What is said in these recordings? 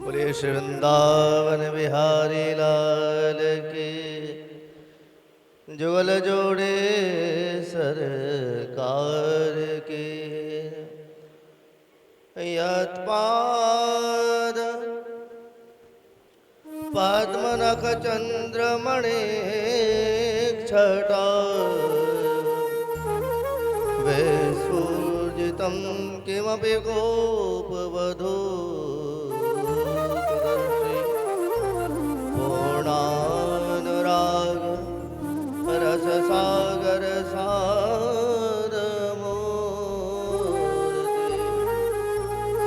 बोले श्री वृंदावन बिहारी लाल की जुगल जोड़े सरकार के यत्पाद पद्मनख चंद्रमणि छटा विसूर्जितं किमपि गोपवधू पूर्णानुराग रससागर सारमूर्ति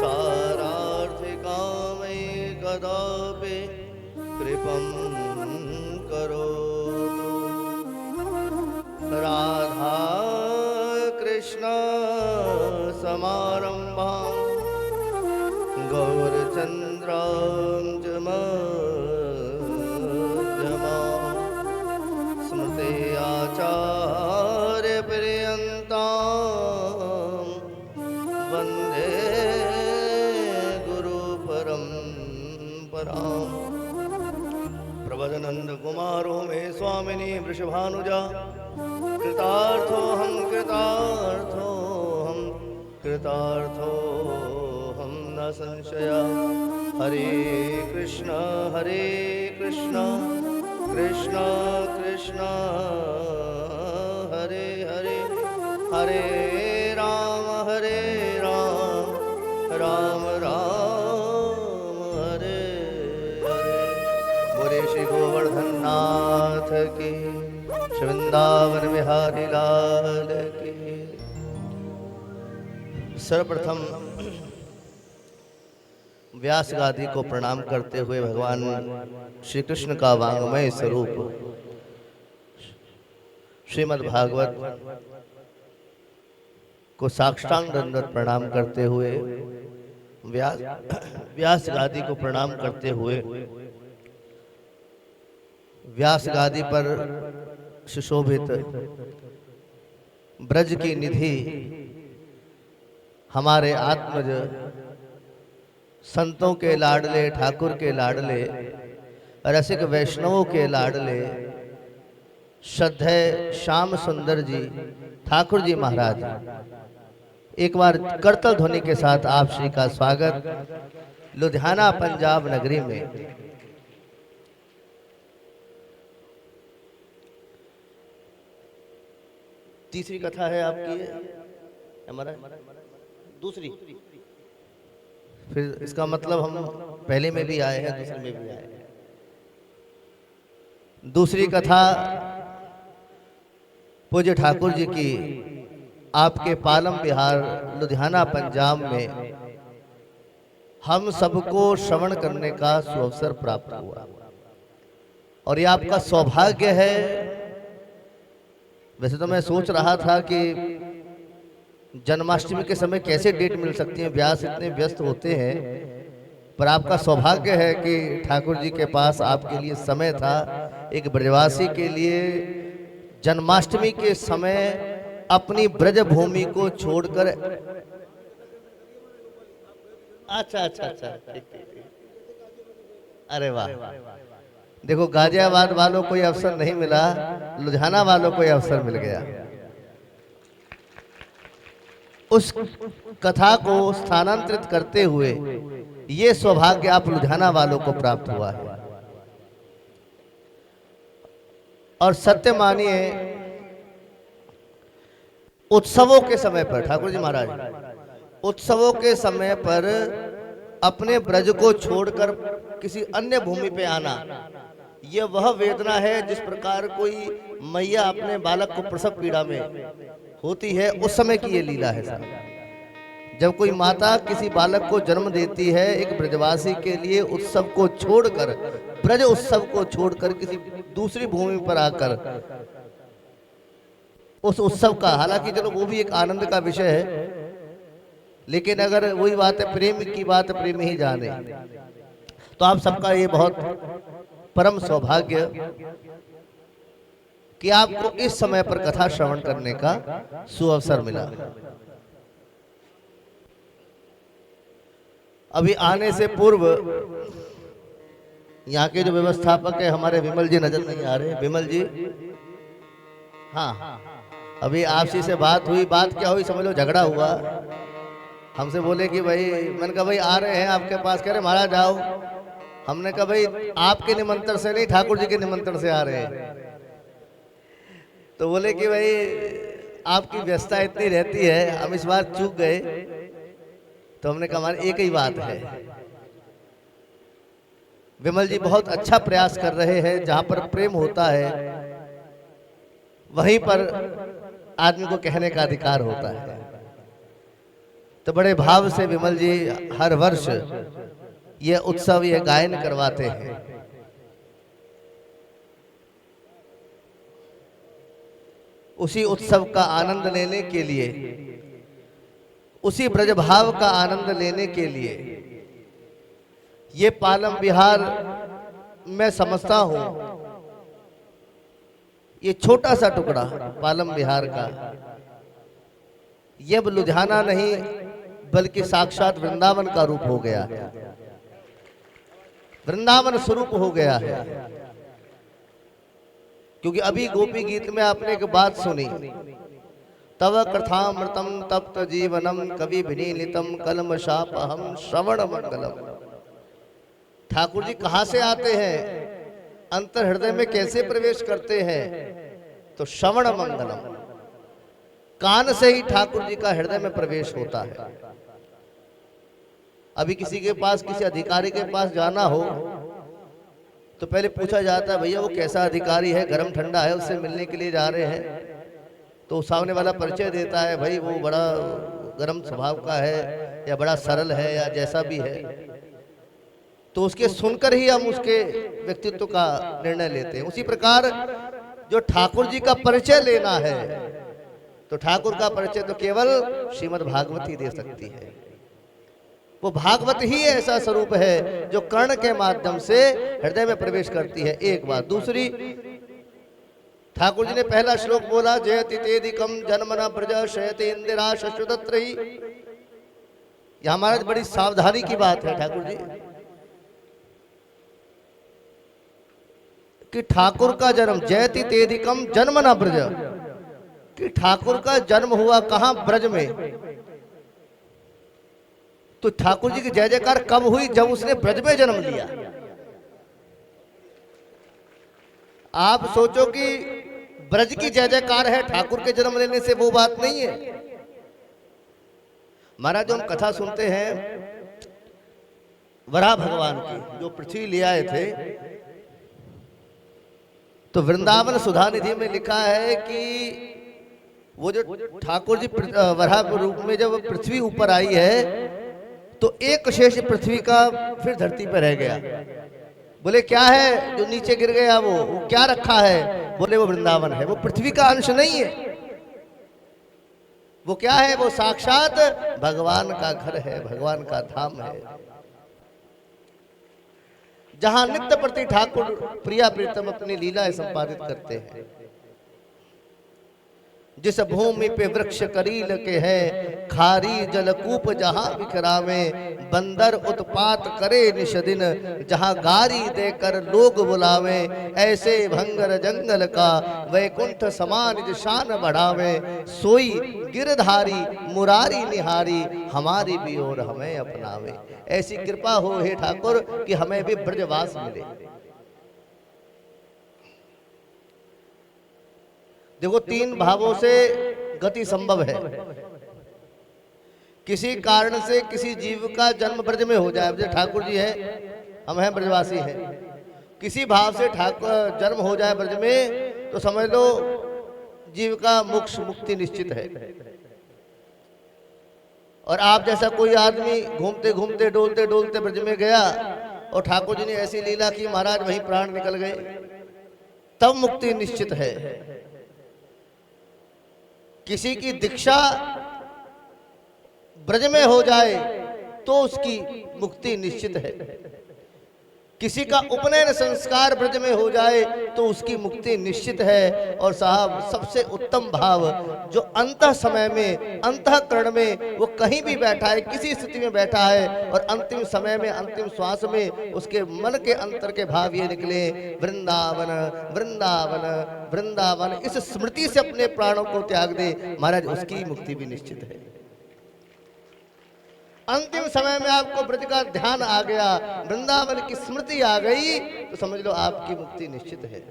सारार्थिकामयि कदापि कृपं करोतु राधा कृष्ण समारंभां गौरचन्द्रां स्मृते आचार्य पर्यन्तां वन्दे गुरु परम्परां प्रभजनंद कुमारो मे स्वामिनी वृषभानुजा कृतार्थोऽहं कृतार्थोऽहं न संशय हरे कृष्ण कृष्ण कृष्ण हरे हरे हरे राम राम राम हरे हरे। बोले श्री गोवर्धन नाथ की, श्री वृंदावन बिहारी लाल की। सर्वप्रथम व्यास गादी को प्रणाम करते हुए भगवान श्री कृष्ण का वांगमय स्वरूप श्रीमद् भागवत को साष्टांग दंडवत प्रणाम करते हुए व्यास गादी को प्रणाम करते हुए व्यास गादी पर सुशोभित ब्रज की निधि हमारे आत्मज संतों के लाडले, ठाकुर के लाडले, रसिक वैष्णवों के लाडले श्रद्धेय श्याम सुंदर जी ठाकुर जी महाराज, एक बार करतल ध्वनि के साथ आप श्री का स्वागत लुधियाना पंजाब नगरी में। तीसरी कथा है आपकी, हमारा दूसरी, फिर इसका मतलब हम पहले में भी आए हैं, दूसरे में भी आए हैं। दूसरी कथा पूज्य ठाकुर जी की आपके पालम बिहार लुधियाना पंजाब में हम सबको श्रवण करने का सुअवसर प्राप्त हुआ और ये आपका सौभाग्य है। वैसे तो मैं सोच रहा था कि जन्माष्टमी के समय कैसे डेट मिल सकती है, व्यास इतने व्यस्त होते हैं, पर आपका सौभाग्य है कि ठाकुर जी के पास आपके लिए समय था। एक ब्रजवासी के लिए जन्माष्टमी के समय अपनी ब्रज भूमि को छोड़कर, अच्छा, अरे वाह, देखो गाजियाबाद वालों को यह अवसर नहीं मिला, लुधियाना वालों को यह अवसर मिल गया। उस कथा को स्थानांतरित करते हुए ये सौभाग्य आप लुधियाना वालों को प्राप्त हुआ है। और सत्य मानिए, उत्सवों के समय पर ठाकुर जी महाराज, उत्सवों के समय पर अपने ब्रज को छोड़कर किसी अन्य भूमि पे आना, यह वह वेदना है जिस प्रकार कोई मैया अपने बालक को प्रसव पीड़ा में होती है, उस समय की ये लीला है साहब। जब कोई माता किसी बालक को जन्म देती है, एक ब्रजवासी के लिए उत्सव को छोड़कर, ब्रज उत्सव को छोड़कर किसी दूसरी भूमि पर आकर उस उत्सव का, हालांकि चलो वो भी एक आनंद का विषय है, लेकिन अगर वही बात है, प्रेम की बात प्रेम ही जाने, तो आप सबका ये बहुत परम सौभाग्य कि आपको इस समय पर कथा श्रवण करने का सुअवसर मिला। अभी आने से पूर्व यहाँ के जो व्यवस्थापक है हमारे विमल जी नजर नहीं आ रहे। विमल जी, हाँ, अभी आपसी से बात हुई। बात क्या हुई समझ लो, झगड़ा हुआ। हमसे बोले कि भाई, मैंने कहा भाई आ रहे हैं आपके पास, कह रहे महाराज आओ। हमने कहा भाई आपके निमंत्रण से नहीं, ठाकुर जी के निमंत्रण से आ रहे हैं। तो बोले कि भाई आपकी व्यस्तता इतनी रहती है, हम इस बार चूक गए। तो हमने कहा हमारी एक ही बात है, विमल जी बहुत अच्छा प्रयास कर रहे हैं। जहां पर प्रेम होता है वहीं पर आदमी को कहने का अधिकार होता है। तो बड़े भाव से विमल जी हर वर्ष ये उत्सव, ये गायन करवाते हैं। उसी उत्सव का आनंद लेने के लिए, उसी ब्रजभाव का आनंद लेने के लिए ये पालम विहार मैं समझता हूं, ये छोटा सा टुकड़ा पालम विहार का, ये अब लुधियाना नहीं बल्कि साक्षात वृंदावन का रूप हो गया है, वृंदावन स्वरूप हो गया है। क्योंकि अभी गोपी गीत में आपने एक बात सुनी, तव कथामृतम तप्त जीवनम कवि विनीलितम कलमशापहम श्रवण मंगलम। ठाकुर जी कहाँ से आते हैं, अंतर हृदय में कैसे प्रवेश करते हैं? तो श्रवण मंगलम, कान से ही ठाकुर जी का हृदय में प्रवेश होता है। अभी किसी के पास, किसी अधिकारी के पास जाना हो तो पहले पूछा जाता है भैया वो कैसा अधिकारी है, गर्म ठंडा है, उससे मिलने के लिए जा रहे हैं। तो सामने वाला परिचय देता है, भाई वो बड़ा गर्म स्वभाव का है या बड़ा सरल है या जैसा भी है। तो उसके सुनकर ही हम उसके व्यक्तित्व का निर्णय लेते हैं। उसी प्रकार जो ठाकुर जी का परिचय लेना है, तो ठाकुर का परिचय तो केवल श्रीमद् भागवत ही दे सकती है। वो भागवत ही ऐसा स्वरूप है जो कर्ण के माध्यम से हृदय में प्रवेश करती है। एक बात। दूसरी, ठाकुर जी ने पहला श्लोक बोला, जयति तेदिकम जन्मना प्रज शयति इंदिरा शश्वतत्रयी। यह हमारा बड़ी सावधानी की बात है ठाकुर जी कि ठाकुर का जन्म, जयति तेदिकम जन्मना ब्रज, कि ठाकुर का जन्म हुआ कहां? ब्रज में। तो ठाकुर जी की जय जयकार कब हुई? जब उसने ब्रज में जन्म लिया। आप सोचो कि ब्रज की जय जयकार है, ठाकुर के जन्म लेने से वो बात नहीं है। महाराज हम कथा सुनते हैं वराह भगवान की, जो पृथ्वी ले आए थे, तो वृंदावन सुधा निधि में लिखा है कि वो जो ठाकुर जी वराह रूप में जब पृथ्वी ऊपर आई है तो एक शेष पृथ्वी का फिर धरती पर रह गया। बोले क्या है जो नीचे गिर गया? वो क्या रखा है? बोले वो वृंदावन है। वो पृथ्वी का अंश नहीं है। वो क्या है? वो साक्षात भगवान का घर है, भगवान का धाम है, जहां नित्य प्रति ठाकुर प्रिया प्रीतम अपनी लीलाएं संपादित करते हैं। जिस भूमि पे वृक्ष करील के हैं, खारी जलकूप जहां बिखरावे, बंदर उत्पात करे निषदिन, जहां गारी देकर लोग बुलावे, ऐसे भंगर जंगल का वैकुंठ समान शान बढ़ावे, सोई गिरधारी मुरारी निहारी, हमारी भी ओर हमें अपनावे। ऐसी कृपा हो हे ठाकुर कि हमें भी ब्रजवास मिले। देखो, तीन भावों से गति संभव है। किसी कारण से किसी जीव का जन्म ब्रज में हो जाए, जैसे ठाकुर जी है, हम हैं ब्रजवासी हैं, किसी भाव से ठाकुर जन्म हो जाए ब्रज में, तो समझ लो जीव का मोक्ष मुक्ति निश्चित है। और आप जैसा कोई आदमी घूमते घूमते डोलते डोलते ब्रज में गया और ठाकुर जी ने ऐसी लीला की महाराज वहीं प्राण निकल गए, तब मुक्ति निश्चित है। किसी की दीक्षा ब्रज में हो जाए तो उसकी मुक्ति निश्चित है। किसी का उपनयन संस्कार ब्रज में हो जाए तो उसकी मुक्ति निश्चित है। और साहब सबसे उत्तम भाव जो अंतः समय में, अंतःकरण में वो कहीं भी बैठा है, किसी स्थिति में बैठा है और अंतिम समय में, अंतिम श्वास में उसके मन के अंतर के भाव ये निकले, वृंदावन वृंदावन वृंदावन, इस स्मृति से अपने प्राणों को त्याग दे महाराज, उसकी मुक्ति भी निश्चित है। अंतिम समय में आपको ब्रज का ध्यान आ गया, वृंदावन की स्मृति आ गई, तो समझ लो आपकी मुक्ति निश्चित है।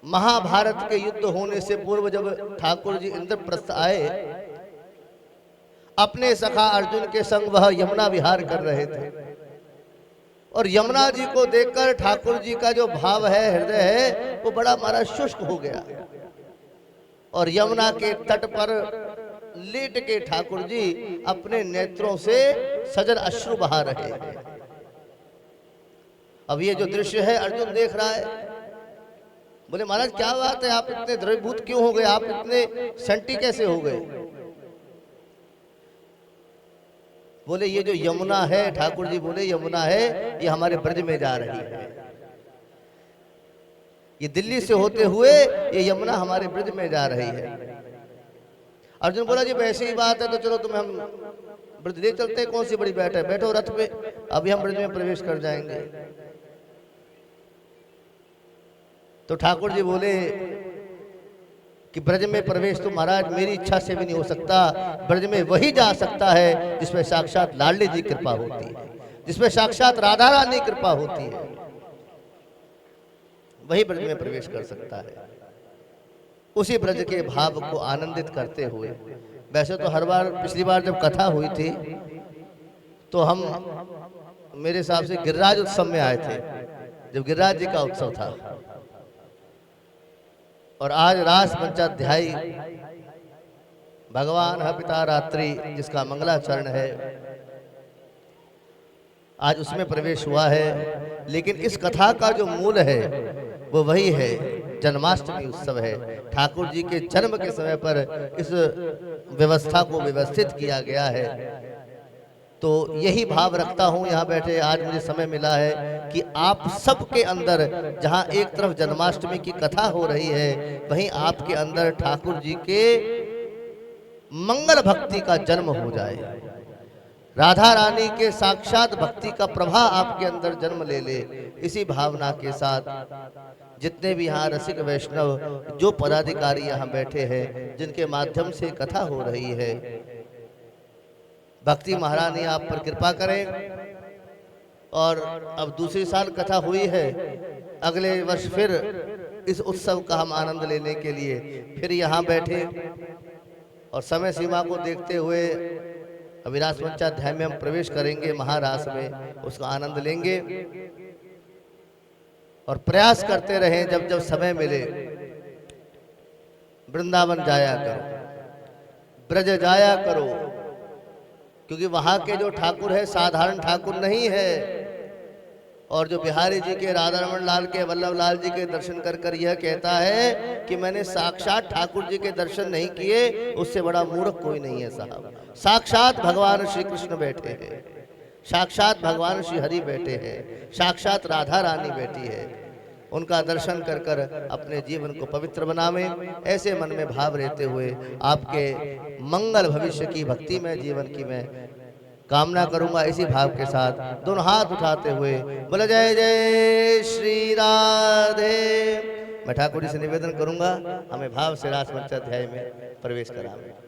महाभारत के युद्ध होने से पूर्व जब ठाकुर जी इंद्रप्रस्थ आए, अपने सखा अर्जुन के संग वह यमुना विहार कर रहे थे और यमुना जी को देखकर ठाकुर जी का जो भाव है, हृदय है, वो बड़ा हमारा शुष्क हो गया और यमुना के तट पर लेट के ठाकुर जी अपने नेत्रों से सजल अश्रु बहा रहे हैं। अब ये जो दृश्य है अर्जुन देख रहा है, बोले महाराज क्या बात है, आप इतने द्रवीभूत क्यों हो गए, आप इतने संटी कैसे हो गए? बोले ये जो यमुना है, ठाकुर जी बोले यमुना है, ये हमारे ब्रज में जा रही है, ये दिल्ली से होते हुए ये यमुना हमारे ब्रज में जा रही है। अर्जुन बोला जी वैसी ही बात है तो चलो तुम्हें हम ब्रज ले चलते हैं, कौन सी बड़ी बात है, बैठो रथ पे, अभी हम ब्रज में प्रवेश कर जाएंगे। तो ठाकुर जी बोले कि ब्रज में प्रवेश तो महाराज मेरी इच्छा से भी नहीं हो सकता, ब्रज में वही जा सकता है जिसमें साक्षात लाडली जी कृपा होती है, जिसमें साक्षात राधा रानी कृपा होती है, वही ब्रज में प्रवेश कर सकता है। उसी ब्रज के भाव को आनंदित करते हुए, वैसे तो हर बार, पिछली बार जब कथा हुई थी तो हम मेरे हिसाब से गिरिराज उत्सव में आए थे, जब गिरिराज जी का उत्सव था, और आज रास पंचाध्यायी भगवान है पिता रात्रि जिसका मंगलाचरण है, आज उसमें प्रवेश हुआ है। लेकिन इस कथा का जो मूल है वो वही है, जन्माष्टमी उत्सव है। ठाकुर जी के जन्म के समय पर इस व्यवस्था को व्यवस्थित किया गया है। तो यही भाव रखता हूँ यहाँ बैठे, आज मुझे समय मिला है कि आप सबके अंदर, जहाँ एक तरफ जन्माष्टमी की कथा हो रही है, वहीं आपके अंदर ठाकुर जी के मंगल भक्ति का जन्म हो जाए, राधा रानी के साक्षात भक्ति का प्रभाव आपके अंदर जन्म ले ले। इसी भावना के साथ जितने भी यहाँ रसिक वैष्णव, जो पदाधिकारी यहाँ बैठे हैं, जिनके माध्यम से कथा हो रही है, भक्ति महारानी आप पर कृपा करें। और अब दूसरी साल कथा हुई है, अगले वर्ष फिर इस उत्सव का हम आनंद लेने के लिए फिर यहाँ बैठे और समय सीमा को देखते हुए अभी रास पंचाध्याय में हम प्रवेश करेंगे, महारास में उसका आनंद लेंगे और प्रयास करते रहें जब जब समय मिले वृंदावन जाया करो, ब्रज जाया करो, क्योंकि वहां के जो ठाकुर है साधारण ठाकुर नहीं है। और जो बिहारी जी के, राधा रमन लाल के, वल्लभ लाल जी के दर्शन कर कर यह कहता है कि मैंने साक्षात ठाकुर जी के दर्शन नहीं किए, उससे बड़ा मूर्ख कोई नहीं है साहब। साक्षात भगवान श्री कृष्ण बैठे हैं, साक्षात भगवान श्री हरि बैठे हैं, साक्षात राधा रानी बैठी है। उनका दर्शन कर कर अपने जीवन को पवित्र बनावें, ऐसे मन में भाव रहते हुए आपके मंगल भविष्य की भक्ति में जीवन की मैं कामना करूंगा। इसी भाव के साथ दोनों हाथ उठाते हुए बोले जय जय श्री राधे। मैं ठाकुर जी से निवेदन करूंगा हमें भाव से रास पंचाध्याय में प्रवेश करावें।